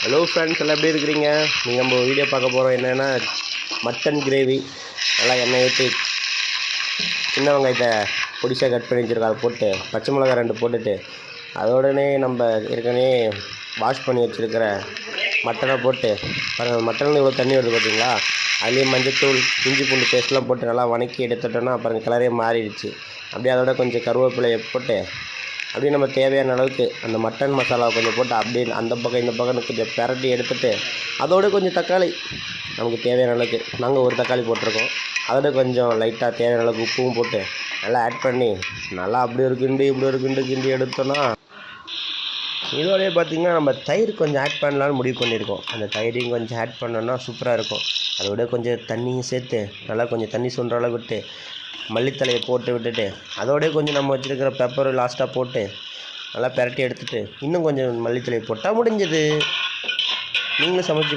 Hello friends, எல்லாம் எப்படி இருக்கிறீங்க? நீங்கள் நம்ம வீடியோ பார்க்க போகிறோம். என்னென்னா மட்டன் கிரேவி. நல்லா எண்ணெய் ஊற்றி சின்ன வெங்காயத்தை பொடிசாக கட் பண்ணி வச்சுருக்கோம். அதை போட்டு பச்சை மிளகாய் 2 போட்டுட்டு அதோடனே நம்ம ஏற்கனவே வாஷ் பண்ணி வச்சுருக்கிற மட்டனை போட்டு மட்டனில் இவ்வளோ தண்ணி வருது பார்த்தீங்களா? அதுலேயும் மஞ்சத்தூள், இஞ்சி பூண்டு பேஸ்ட்லாம் போட்டு நல்லா வணக்கி எடுத்துட்டோன்னா அப்புறம் கலரே மாறிடுச்சு. அப்படியே அதோட கொஞ்சம் கருவேப்பிலையை போட்டு அப்படியே நம்ம தேவையான அளவுக்கு அந்த மட்டன் மசாலாவை கொஞ்சம் போட்டு அப்படியே அந்த பக்கம் இந்த பக்கம் கொஞ்சம் பிரட்டி எடுத்துகிட்டு அதோட கொஞ்சம் தக்காளி நமக்கு தேவையான அளவுக்கு, நாங்கள் ஒரு தக்காளி போட்டிருக்கோம், அதோட கொஞ்சம் லைட்டாக தேவையான அளவுக்கு உப்பும் போட்டு நல்லா ஆட் பண்ணி நல்லா அப்படி ஒரு கிண்டி இப்படி ஒரு கிண்டி எடுத்தோன்னா இதோடய பார்த்திங்கன்னா நம்ம தயிர் கொஞ்சம் ஆட் பண்ணலான்னு முடிவு பண்ணியிருக்கோம். அந்த தயிரையும் கொஞ்சம் ஆட் பண்ணோன்னா சூப்பராக இருக்கும். அதோட கொஞ்சம் தண்ணியும் சேர்த்து நல்லா கொஞ்சம் தண்ணி சுண்டுற அளவு விட்டு மல்லித்தலையை போட்டு விட்டுட்டு அதோடய கொஞ்சம் நம்ம வச்சுருக்கிற பெப்பர் லாஸ்ட்டாக போட்டு நல்லா பிரட்டி எடுத்துகிட்டு இன்னும் கொஞ்சம் மல்லித்தலையை போட்டால் முடிஞ்சது. நீங்களும் சமைச்சு